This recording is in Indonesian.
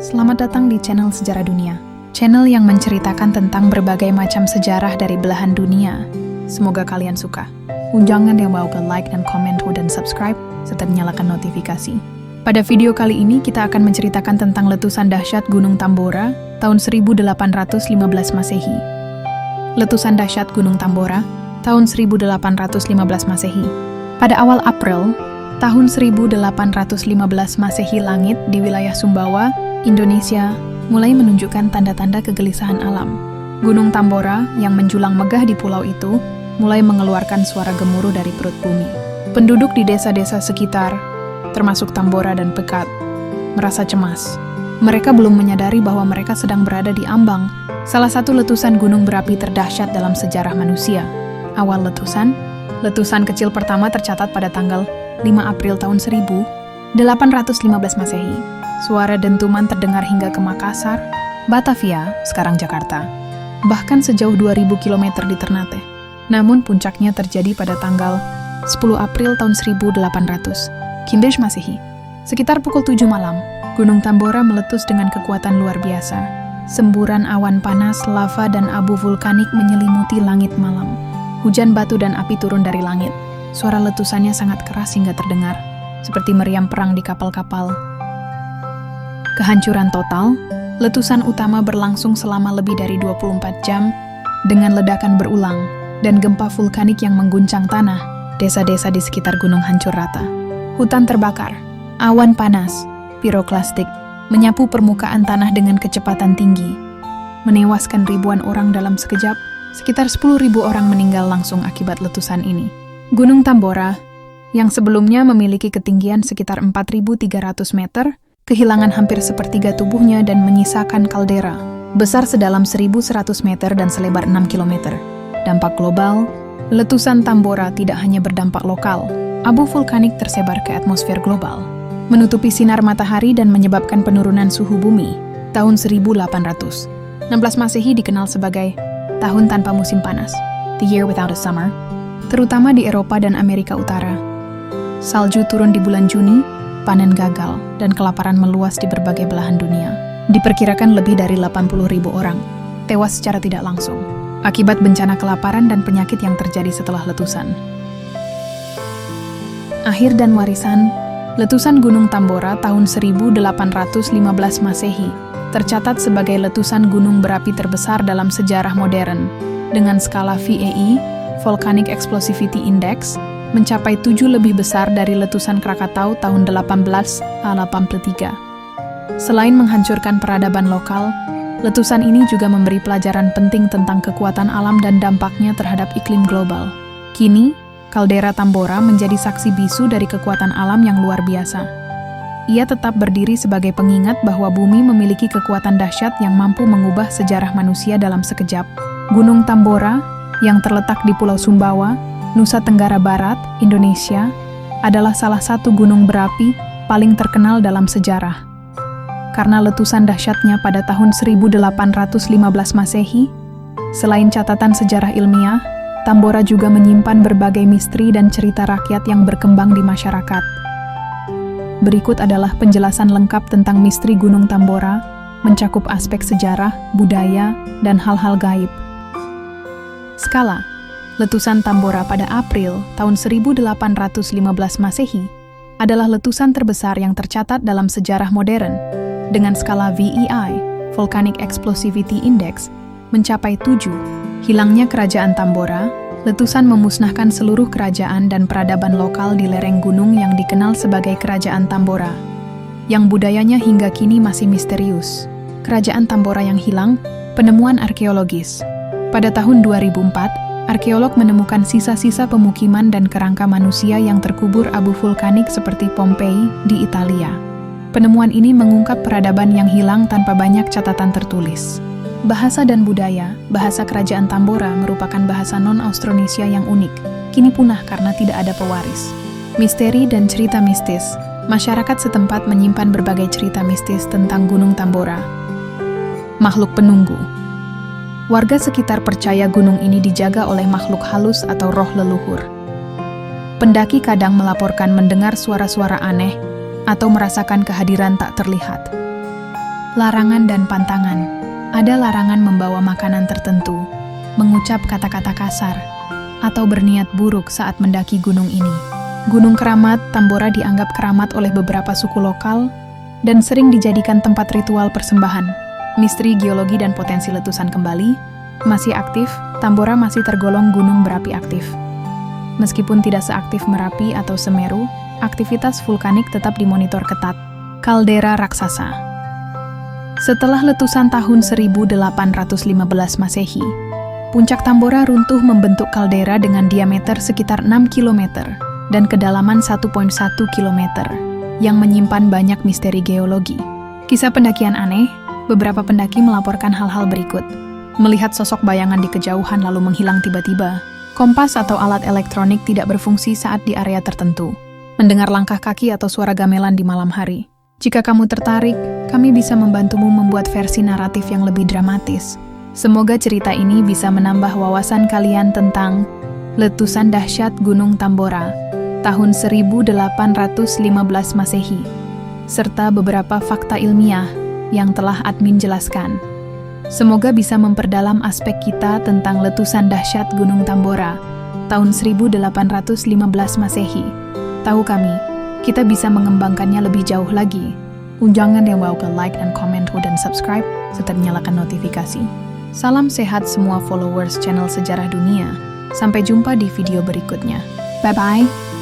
Selamat datang di channel Sejarah Dunia, channel yang menceritakan tentang berbagai macam sejarah dari belahan dunia. Semoga kalian suka. Jangan lupa untuk like dan komen dan subscribe, serta nyalakan notifikasi. Pada video kali ini kita akan menceritakan tentang letusan dahsyat Gunung Tambora tahun 1815 Masehi. Letusan dahsyat Gunung Tambora tahun 1815 Masehi. Pada awal April tahun 1815 Masehi, langit di wilayah Sumbawa, Indonesia mulai menunjukkan tanda-tanda kegelisahan alam. Gunung Tambora yang menjulang megah di pulau itu mulai mengeluarkan suara gemuruh dari perut bumi. Penduduk di desa-desa sekitar, termasuk Tambora dan Pekat, merasa cemas. Mereka belum menyadari bahwa mereka sedang berada di ambang salah satu letusan gunung berapi terdahsyat dalam sejarah manusia. Awal letusan kecil pertama tercatat pada tanggal 5 April tahun 1815 Masehi. Suara dentuman terdengar hingga ke Makassar, Batavia, sekarang Jakarta, bahkan sejauh 2000 km di Ternate. Namun puncaknya terjadi pada tanggal 10 April tahun 1800, Kimbesh Masehi. Sekitar pukul 7 malam, Gunung Tambora meletus dengan kekuatan luar biasa. Semburan awan panas, lava, dan abu vulkanik menyelimuti langit malam. Hujan batu dan api turun dari langit. Suara letusannya sangat keras hingga terdengar, seperti meriam perang di kapal-kapal. Kehancuran total, letusan utama berlangsung selama lebih dari 24 jam, dengan ledakan berulang, dan gempa vulkanik yang mengguncang tanah. Desa-desa di sekitar gunung hancur rata. Hutan terbakar, awan panas, piroklastik, menyapu permukaan tanah dengan kecepatan tinggi, menewaskan ribuan orang dalam sekejap. Sekitar 10.000 orang meninggal langsung akibat letusan ini. Gunung Tambora, yang sebelumnya memiliki ketinggian sekitar 4.300 meter, kehilangan hampir sepertiga tubuhnya dan menyisakan kaldera besar sedalam 1.100 meter dan selebar 6 km. Dampak global, letusan Tambora tidak hanya berdampak lokal. Abu vulkanik tersebar ke atmosfer global, menutupi sinar matahari dan menyebabkan penurunan suhu bumi. Tahun 1816 Masehi dikenal sebagai tahun tanpa musim panas, the year without a summer, terutama di Eropa dan Amerika Utara. Salju turun di bulan Juni, panen gagal, dan kelaparan meluas di berbagai belahan dunia. Diperkirakan lebih dari 80.000 orang tewas secara tidak langsung akibat bencana kelaparan dan penyakit yang terjadi setelah letusan. Akhir dan warisan, letusan Gunung Tambora tahun 1815 Masehi tercatat sebagai letusan gunung berapi terbesar dalam sejarah modern, dengan skala VAE, Volcanic Explosivity Index, mencapai 7 lebih besar dari letusan Krakatau tahun 1883. Selain menghancurkan peradaban lokal, letusan ini juga memberi pelajaran penting tentang kekuatan alam dan dampaknya terhadap iklim global. Kini, kaldera Tambora menjadi saksi bisu dari kekuatan alam yang luar biasa. Ia tetap berdiri sebagai pengingat bahwa bumi memiliki kekuatan dahsyat yang mampu mengubah sejarah manusia dalam sekejap. Gunung Tambora, yang terletak di Pulau Sumbawa, Nusa Tenggara Barat, Indonesia, adalah salah satu gunung berapi paling terkenal dalam sejarah. Karena letusan dahsyatnya pada tahun 1815 Masehi, selain catatan sejarah ilmiah, Tambora juga menyimpan berbagai misteri dan cerita rakyat yang berkembang di masyarakat. Berikut adalah penjelasan lengkap tentang misteri Gunung Tambora, mencakup aspek sejarah, budaya, dan hal-hal gaib. Skala letusan Tambora pada April tahun 1815 Masehi adalah letusan terbesar yang tercatat dalam sejarah modern, dengan skala VEI, Volcanic Explosivity Index, mencapai 7. Hilangnya kerajaan Tambora, letusan memusnahkan seluruh kerajaan dan peradaban lokal di lereng gunung yang dikenal sebagai Kerajaan Tambora, yang budayanya hingga kini masih misterius. Kerajaan Tambora yang hilang, penemuan arkeologis. Pada tahun 2004, arkeolog menemukan sisa-sisa pemukiman dan kerangka manusia yang terkubur abu vulkanik seperti Pompeii di Italia. Penemuan ini mengungkap peradaban yang hilang tanpa banyak catatan tertulis. Bahasa dan budaya, bahasa Kerajaan Tambora merupakan bahasa non-Austronesia yang unik, kini punah karena tidak ada pewaris. Misteri dan cerita mistis. Masyarakat setempat menyimpan berbagai cerita mistis tentang Gunung Tambora. Makhluk penunggu. Warga sekitar percaya gunung ini dijaga oleh makhluk halus atau roh leluhur. Pendaki kadang melaporkan mendengar suara-suara aneh atau merasakan kehadiran tak terlihat. Larangan dan pantangan. Ada larangan membawa makanan tertentu, mengucap kata-kata kasar, atau berniat buruk saat mendaki gunung ini. Gunung Keramat, Tambora dianggap keramat oleh beberapa suku lokal dan sering dijadikan tempat ritual persembahan. Misteri geologi dan potensi letusan kembali masih aktif. Tambora masih tergolong gunung berapi aktif. Meskipun tidak seaktif Merapi atau Semeru, aktivitas vulkanik tetap dimonitor ketat. Kaldera raksasa. Setelah letusan tahun 1815 Masehi, puncak Tambora runtuh membentuk kaldera dengan diameter sekitar 6 km dan kedalaman 1,1 km yang menyimpan banyak misteri geologi. Kisah pendakian aneh, beberapa pendaki melaporkan hal-hal berikut. Melihat sosok bayangan di kejauhan lalu menghilang tiba-tiba. Kompas atau alat elektronik tidak berfungsi saat di area tertentu. Mendengar langkah kaki atau suara gamelan di malam hari. Jika kamu tertarik, kami bisa membantumu membuat versi naratif yang lebih dramatis. Semoga cerita ini bisa menambah wawasan kalian tentang letusan dahsyat Gunung Tambora tahun 1815 Masehi, serta beberapa fakta ilmiah yang telah admin jelaskan. Semoga bisa memperdalam aspek kita tentang letusan dahsyat Gunung Tambora tahun 1815 Masehi. Tahu kami, kita bisa mengembangkannya lebih jauh lagi. Jangan lupa ke like dan komen dan subscribe serta nyalakan notifikasi. Salam sehat semua followers channel Sejarah Dunia. Sampai jumpa di video berikutnya. Bye-bye.